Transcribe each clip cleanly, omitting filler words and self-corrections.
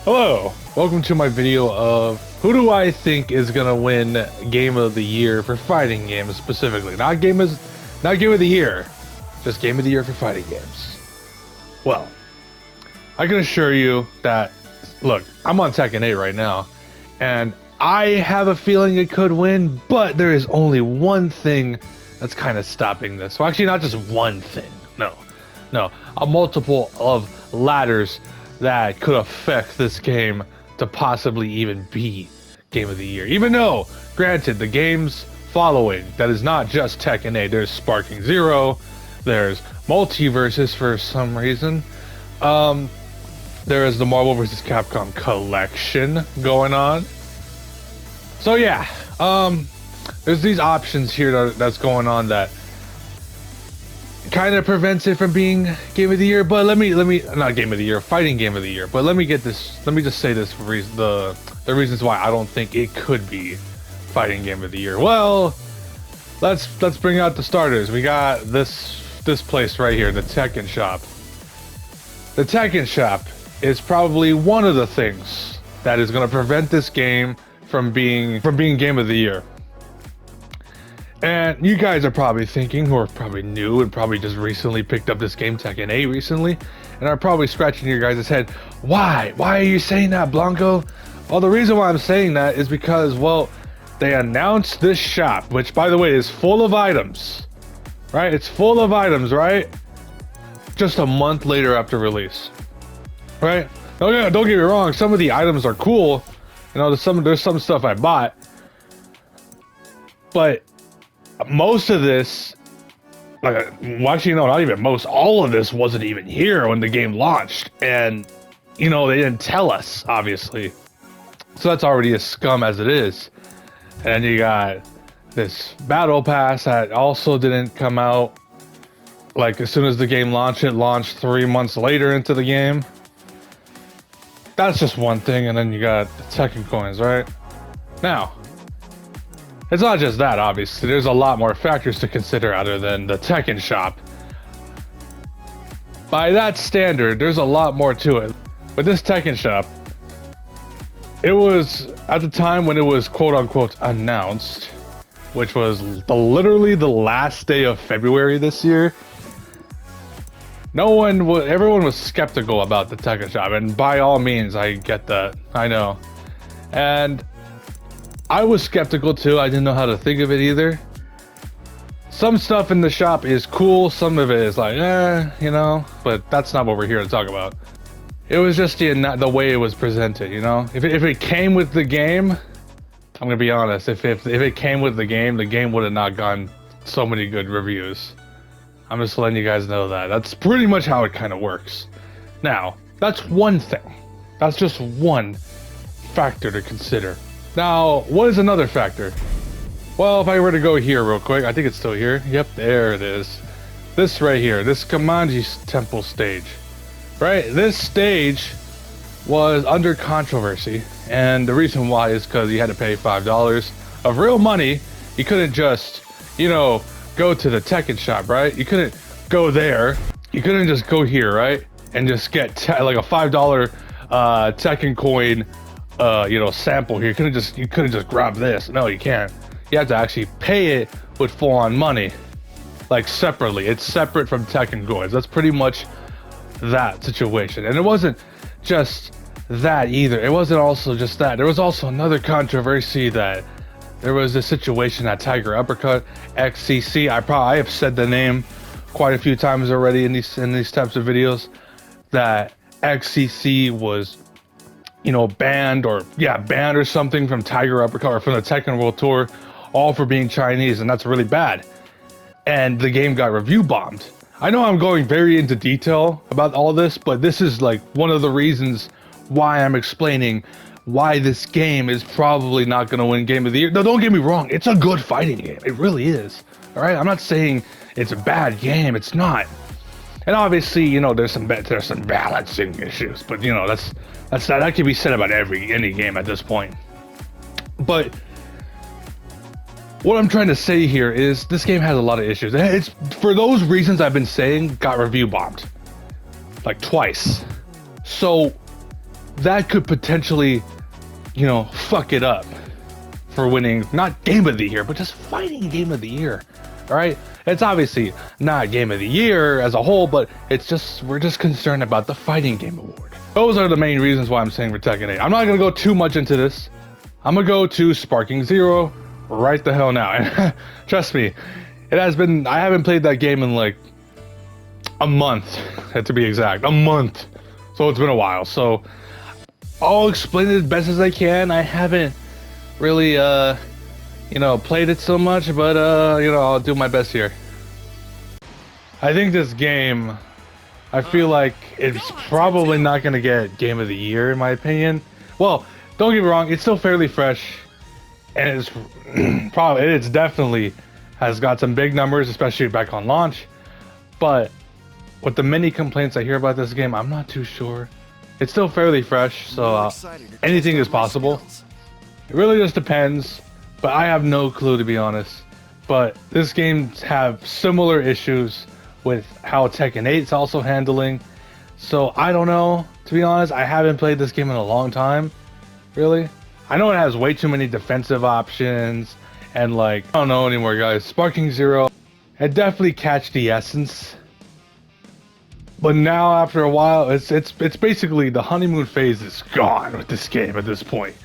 Hello, welcome to my video of who do I think is gonna win Game of the Year for fighting games specifically. Not Game of the Year, just Game of the Year for fighting games. Well, I can assure you that, look, I'm on Tekken 8 right now, and I have a feeling it could win, but there is only one thing that's kind of stopping this. Well, actually, not just one thing. No, a multiple of ladders that could affect this game to possibly even be Game of the Year. Even though, granted, the games following, that is not just Tekken 8, there's Sparking Zero, there's Multiverses for some reason, there is the Marvel vs. Capcom collection going on. So yeah, there's these options here that's going on that kind of prevents it from being Game of the Year. But let me not Game of the Year, fighting Game of the Year. But let me just say this for the reasons why I don't think it could be fighting Game of the Year. Well, let's bring out the starters. We got this place right here, the Tekken Shop. The Tekken Shop is probably one of the things that is going to prevent this game from being Game of the Year. And you guys are probably thinking, who are probably new and probably just recently picked up this game, Tekken 8 recently, and are probably scratching your guys' head. Why are you saying that, Blanco? Well, the reason why I'm saying that is because, well, they announced this shop, which, by the way, is full of items, right? It's full of items, right? Just a month later after release, right? Don't get me wrong, some of the items are cool. You know, there's some stuff I bought, but most of this, well, actually, no, not even most, all of this wasn't even here when the game launched. And, you know, they didn't tell us, obviously. So that's already as scum as it is. And you got this battle pass that also didn't come out. Like, as soon as the game launched, it launched 3 months later into the game. That's just one thing. And then you got the Tekken coins, right? Now, it's not just that, obviously. There's a lot more factors to consider other than the Tekken Shop. By that standard, there's a lot more to it. But this Tekken Shop, it was, at the time when it was quote-unquote announced, which was literally the last day of February this year, everyone was skeptical about the Tekken Shop. And by all means, I get that. I know. And I was skeptical too. I didn't know how to think of it either. Some stuff in the shop is cool. Some of it is like, you know, but that's not what we're here to talk about. It was just the way it was presented, you know. If it came with the game, I'm gonna be honest. If it came with the game would have not gotten so many good reviews. I'm just letting you guys know that. That's pretty much how it kind of works. Now, that's one thing. That's just one factor to consider. Now, what is another factor? Well, if I were to go here real quick, I think it's still here. Yep, there it is. This right here, this Kamaji Temple stage, right? This stage was under controversy, and the reason why is because you had to pay $5 of real money. You couldn't just, you know, go to the Tekken Shop, right? You couldn't go there. You couldn't just go here, right? And just get like a $5 Tekken coin you know, sample here. You couldn't just grab this. No, you can't. You have to actually pay it with full-on money, like separately. It's separate from Tekken coins. That's pretty much that situation. And it wasn't just that either. It wasn't also just that. There was also another controversy that there was a situation at Tiger Uppercut XCC. I have said the name quite a few times already in these types of videos, that XCC was, you know, banned or something from Tiger Uppercut or from the Tekken World Tour, all for being Chinese, and that's really bad. And the game got review bombed. I know I'm going very into detail about all this, but this is like one of the reasons why I'm explaining why this game is probably not going to win Game of the Year. No, don't get me wrong, it's a good fighting game. It really is. All right, I'm not saying it's a bad game. It's not. And obviously, you know, there's some balancing issues, but you know, that can be said about any game at this point. But what I'm trying to say here is this game has a lot of issues. It's for those reasons I've been saying, got review bombed like twice. So that could potentially, you know, fuck it up for winning not game of the year, but just fighting game of the year. All right, it's obviously not game of the year as a whole, but it's just, we're just concerned about the fighting game award. Those are the main reasons why I'm saying for Tekken 8. I'm not gonna go too much into this. I'm gonna go to Sparking Zero right the hell now. And trust me, it has been, I haven't played that game in like a month, to be exact, a month. So it's been a while. So I'll explain it as best as I can. I haven't really, you know, played it so much, but you know, I'll do my best here. I think this game, I feel like it's probably not gonna get Game of the Year in my opinion. Well, don't get me wrong, it's still fairly fresh, and it's definitely has got some big numbers, especially back on launch. But with the many complaints I hear about this game, I'm not too sure. It's still fairly fresh, so anything is possible. It really just depends, but I have no clue, to be honest. But this game have similar issues with how Tekken 8 is also handling. So I don't know, to be honest. I haven't played this game in a long time, really. I know it has way too many defensive options, and like, I don't know anymore, guys. Sparking Zero, it definitely catch the essence. But now, after a while, it's basically the honeymoon phase is gone with this game at this point.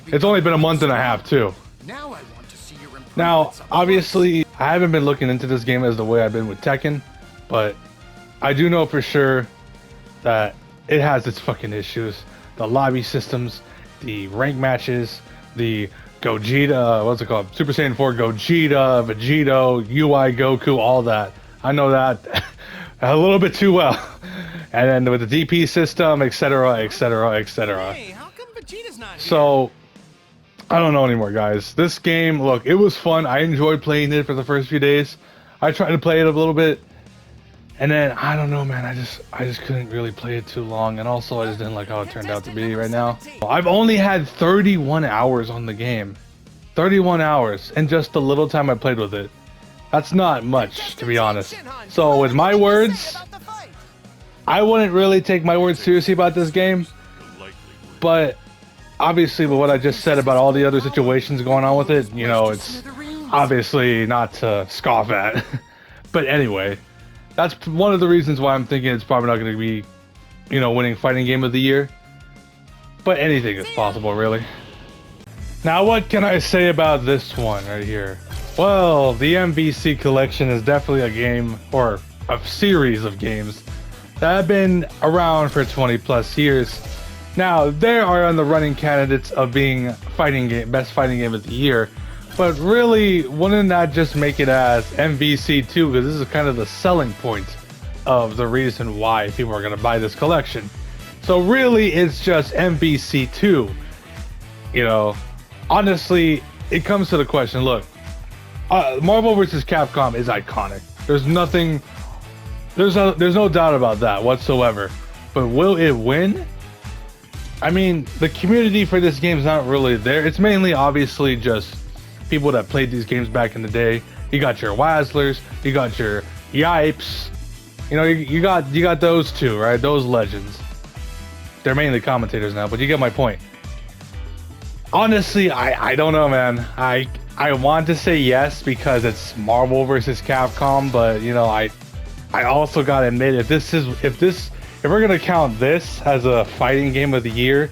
It's only been a month and a half too. Now, obviously, I haven't been looking into this game as the way I've been with Tekken, but I do know for sure that it has its fucking issues. The lobby systems, the rank matches, the Gogeta, what's it called? Super Saiyan 4 Gogeta, Vegito, UI Goku, all that. I know that a little bit too well. And then with the DP system, etc., etc., etc. Hey, how come Vegeta's not here? So, I don't know anymore, guys. This game, look, it was fun. I enjoyed playing it for the first few days. I tried to play it a little bit, and then I don't know, man. I just couldn't really play it too long, and also I just didn't like how it turned out to be right now. I've only had 31 hours on the game, 31 hours, and just the little time I played with it. That's not much, to be honest. So with my words, I wouldn't really take my words seriously about this game, but obviously with what I just said about all the other situations going on with it, you know, it's obviously not to scoff at. But anyway, that's one of the reasons why I'm thinking it's probably not going to be, you know, winning fighting game of the year. But anything is possible, really. Now, what can I say about this one right here? Well, the MVC collection is definitely a game, or a series of games, that have been around for 20 plus years. Now, they are on the running candidates of being best fighting game of the year, but really, wouldn't that just make it as MVC2? Because this is kind of the selling point of the reason why people are going to buy this collection. So really, it's just MVC2. You know, honestly, it comes to the question, look, Marvel vs. Capcom is iconic. There's no doubt about that whatsoever. But will it win? I mean, the community for this game is not really there. It's mainly, obviously, just people that played these games back in the day. You got your Wazzlers, you got your Yipes. You know, you got those two, right? Those legends. They're mainly commentators now, but you get my point. Honestly, I don't know, man. I want to say yes because it's Marvel vs. Capcom, but you know, I also gotta admit, if we're gonna count this as a fighting game of the year,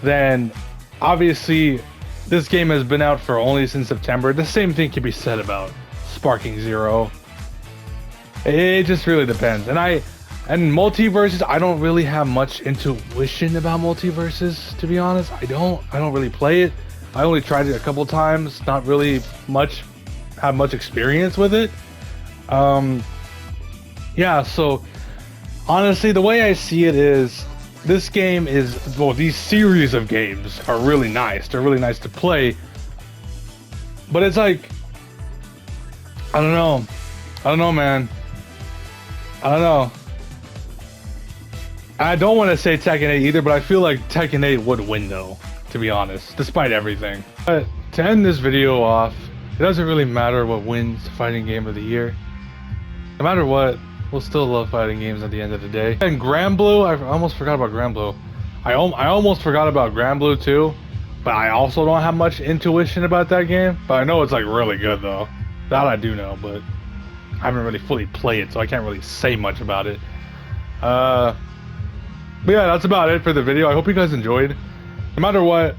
then obviously this game has been out for only since September. The same thing can be said about Sparking Zero. It just really depends. And Multiverses, I don't really have much intuition about Multiverses, to be honest. I don't really play it. I only tried it a couple times, not really have much experience with it. Yeah, so honestly, the way I see it is, this game is, well, these series of games are really nice. They're really nice to play. But it's like, I don't know, man. I don't know. I don't want to say Tekken 8 either, but I feel like Tekken 8 would win though, to be honest, despite everything. But to end this video off, it doesn't really matter what wins fighting game of the year. No matter what, we'll still love fighting games at the end of the day. And Granblue, I almost forgot about Granblue. I almost forgot about Granblue too, but I also don't have much intuition about that game. But I know it's like really good though. That I do know, but I haven't really fully played it, so I can't really say much about it. But yeah, that's about it for the video. I hope you guys enjoyed. No matter what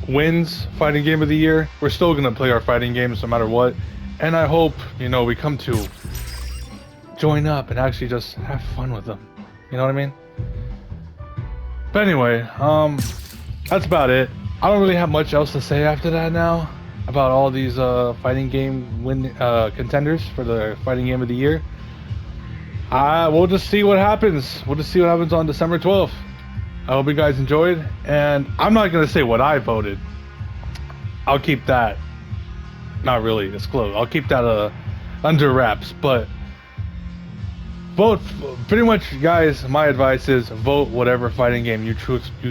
wins fighting game of the year, we're still gonna play our fighting games no matter what. And I hope, you know, we come to join up and actually just have fun with them. You know what I mean? But anyway, that's about it. I don't really have much else to say after that now about all these fighting game contenders for the fighting game of the year. We'll just see what happens. We'll just see what happens on December 12th. I hope you guys enjoyed, and I'm not gonna say what I voted. I'll keep that not really disclosed. I'll keep that under wraps, but vote. Pretty much, guys, my advice is vote whatever fighting game you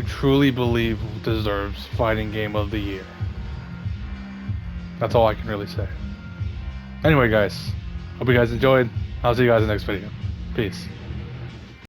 truly believe deserves fighting game of the year. That's all I can really say. Anyway, guys, hope you guys enjoyed. I'll see you guys in the next video. Peace.